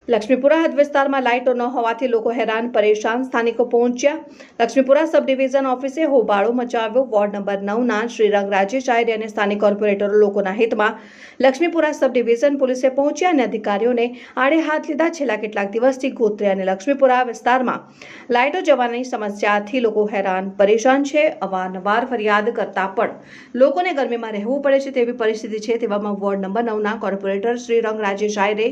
લક્ષ્મીપુરા હદ વિસ્તારમાં લાઇટો ન હોવાથી લોકો હેરાન પરેશાન. સ્થાનિકો પહોંચ્યા લક્ષ્મીપુરા સબ ડિવિઝન ઓફિસે, હોબાળો મચાવ્યો. વોર્ડ નંબર 9ના શ્રીરંગ રાજેશ આયરે અને સ્થાનિક કોર્પોરેટરો લોકોના હિતમાં લક્ષ્મીપુરા સબ ડિવિઝન પોલીસે પહોંચ્યા અને અધિકારીઓને આડે હાથ લીધા. છેલ્લા કેટલાક દિવસથી ગોત્રી અને લક્ષ્મીપુરા વિસ્તારમાં લાઇટો જવાની સમસ્યાથી લોકો હેરાન પરેશાન છે. અવારનવાર ફરિયાદ કરતા પણ લોકોને ગરમીમાં રહેવું પડે છે તેવી પરિસ્થિતિ છે. તેવામાં વોર્ડ નંબર 9ના કોર્પોરેટર શ્રીરંગ રાજેશ આયરે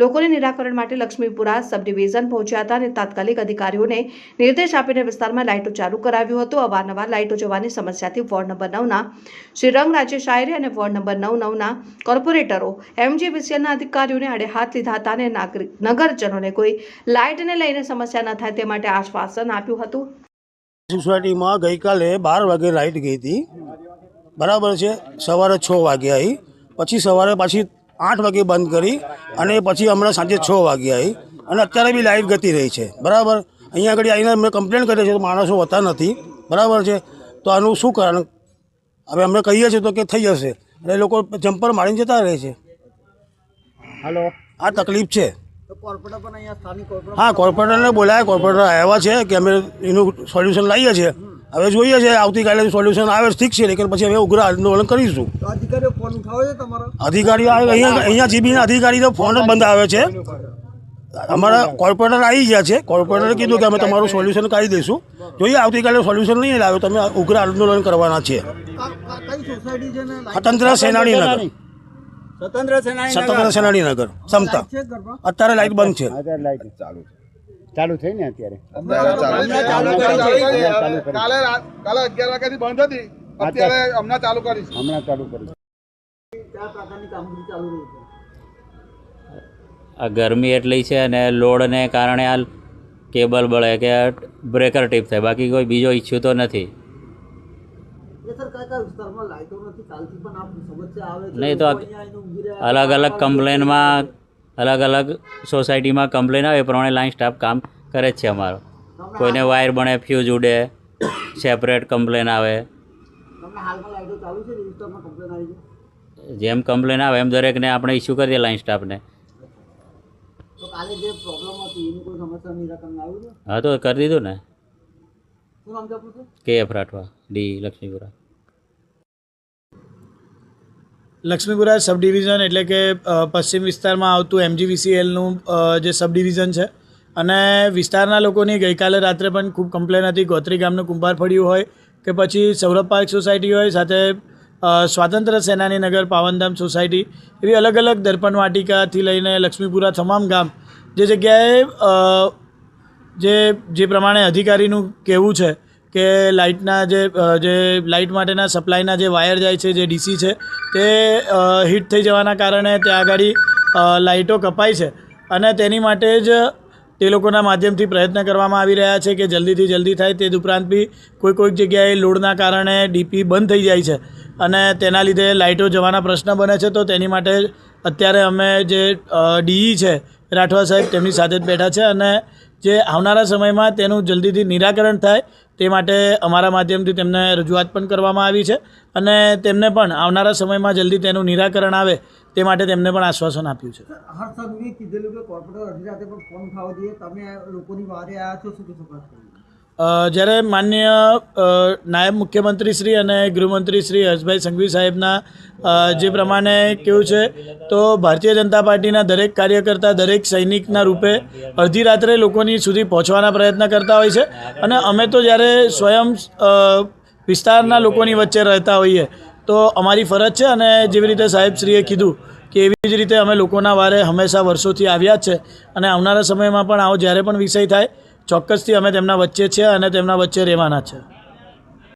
લોકોને નિરાકરણ માટે લક્ષ્મીપુરા સબ ડિવિઝન પહોંચ્યા હતા અને તાત્કાલિક અધિકારીઓને નિર્દેશ આપીને વિસ્તારમાં લાઇટો ચાલુ કરાવ્યું હતું. અવારનવાર લાઇટો જવાની સમસ્યાથી વોર્ડ નંબર 9ના શ્રીરંગ રાજેશ આયરે અને વોર્ડ નંબર 9ના કોર્પોરેટરો MGVCLના અધિકારીઓને આડે હાથ લીધા હતા અને નગરજનોને કોઈ લાઇટને લઈને સમસ્યા ન થાય તે માટે આશ્વાસન આપ્યું હતું. સોસાયટીમાં ગઈકાલે 12 વાગે લાઇટ ગઈ હતી, બરાબર છે. સવારે 6 વાગે આવી, પછી સવારે પાછી 8 વાગે બંધ કરી અને પછી હમણાં સાંજે 6 વાગે આવી અને અત્યારે બી લાઇટ ગતી રહી છે, બરાબર. અહીંયા આગળ આવીને અમે કમ્પ્લેન કરીએ છીએ તો માણસો હોતા નથી, બરાબર છે. તો આનું શું કારણ? હવે અમે કહીએ છીએ તો કે થઈ જશે અને એ લોકો જમ્પર મારીને જતા રહે છે. હાલો, આ તકલીફ છે. હા, કોર્પોરેટરને બોલાયા, કોર્પોરેટર આવ્યા છે કે અમે એનું સોલ્યુશન લાવીએ છીએ. હવે જોઈએ છે, આવતીકાલે સોલ્યુશન આવે ઠીક છે, લેकिन પછી અમે ઉગ્ર આંદોલન કરીશું. અધિકારીઓ અહીંયા જીબીના અધિકારીનો ફોન જ બંધ આવે છે. અમારા કોર્પોરેટર આવી ગયા છે, કોર્પોરેટરે કીધું કે અમે તમારું સોલ્યુશન કાઢી દઈશું. જોઈએ, આવતીકાલે સોલ્યુશન નહીં લાવ્યો તો અમે ઉગ્ર આંદોલન કરવાના છે. સ્વતંત્ર સેનાનીનગર સમતા. અત્યારે લાઇટ બંધ છે. ચાલુ થઈ ને અત્યારે કાલે 11 વાગ્યાથી બંધ હતી, અત્યારે હમણાં ચાલુ કરી. આ ગરમી એટલી છે અને લોડને કારણે આ કેબલ બળે કે બ્રેકર ટીપ થાય, બાકી કોઈ બીજો ઇસ્યુ તો નથી. નહીં તો અલગ અલગ કમ્પ્લેનમાં અલગ અલગ સોસાયટીમાં કમ્પ્લેન આવે એ પ્રમાણે લાઇન સ્ટાફ કામ કરે જ છે અમારો. કોઈને વાયર બને, ફ્યુઝ ઉડે, સેપરેટ કમ્પ્લેન આવે. જેમ કમ્પ્લેન આવે એમ દરેકને આપણે ઇસ્યુ કરીએ લાઇન સ્ટાફને. હા, તો કરી દીધું ને. KF Rathwa, D Laxmipura. લક્ષ્મીપુરા સબ ડિવિઝન એટલે કે પશ્ચિમ વિસ્તારમાં આવતું MGVCLનું જે સબ ડિવિઝન છે અને વિસ્તારના લોકોની ગઈકાલે રાત્રે પણ ખૂબ કમ્પ્લેન હતી. ગોત્રી ગામનું કુંભાર ફળિયું હોય કે પછી સૌરભ પાર્ક સોસાયટી હોય, સાથે સ્વાતંત્ર્ય સેનાનીનગર, પાવનધામ સોસાયટી, એવી અલગ અલગ દર્પણ વાટિકાથી લઈને લક્ષ્મીપુરા તમામ ગામ જે જગ્યાએ જે પ્રમાણે અધિકારીનું કહેવું છે કે લાઇટના જે લાઇટ માટેના સપ્લાયના જે વાયર જાય છે, જે DC છે, તે હીટ થઈ જવાના કારણે ત્યાં આગળ લાઇટો કપાય છે અને તેની માટે જ તે લોકોના માધ્યમથી પ્રયત્ન કરવામાં આવી રહ્યા છે કે જલ્દીથી જલ્દી થાય. તે ઉપરાંત બી કોઈક જગ્યાએ લોડના કારણે DP બંધ થઈ જાય છે અને તેના લીધે લાઇટો જવાના પ્રશ્ન બને છે. તો તેની માટે અત્યારે અમે જે DE છે રાઠવા સાહેબ, તેમની સાથે જ બેઠા છે અને જે આવનારા સમયમાં તેનું જલ્દીથી નિરાકરણ થાય તે માટે અમારા માધ્યમથી તેમને રજૂઆત પણ કરવામાં આવી છે અને તેમને પણ આવનારા સમયમાં જલ્દી તેનું નિરાકરણ આવે તે માટે તેમને પણ આશ્વાસન આપ્યું છે. હર્ષસંઘવીએ કીધેલું કે કોર્પોરેટર અડધી રાતે પણ ફોન થવો જોઈએ, તમે લોકોની વારે આવ્યા છો, શું કહેશો? જ્યારે માનનીય નાયબ મુખ્યમંત્રી શ્રી અને ગૃહમંત્રી શ્રી હર્ષભાઈ સંઘવી સાહેબના જે પ્રમાણે કેવું છે, તો ભારતીય જનતા પાર્ટીના દરેક કાર્યકર્તા, દરેક સૈનિકના રૂપે અડધી રાત્રે લોકોની સુધી પહોંચવાના પ્રયત્ન કરતા હોય છે અને અમે તો જ્યારે સ્વયં વિસ્તારના લોકોની વચ્ચે રહેતા હોઈએ તો અમારી ફરજ છે અને જેવી રીતે સાહેબશ્રીએ કીધું કે એવી જ રીતે અમે લોકોના વારે હંમેશા વર્ષોથી આવ્યા જ છે અને આવનારા સમયમાં પણ આવો જ્યારે પણ વિષય થાય ચોક્કસથી અમે તેમના વચ્ચે છે અને તેમના વચ્ચે રહેવાના છે.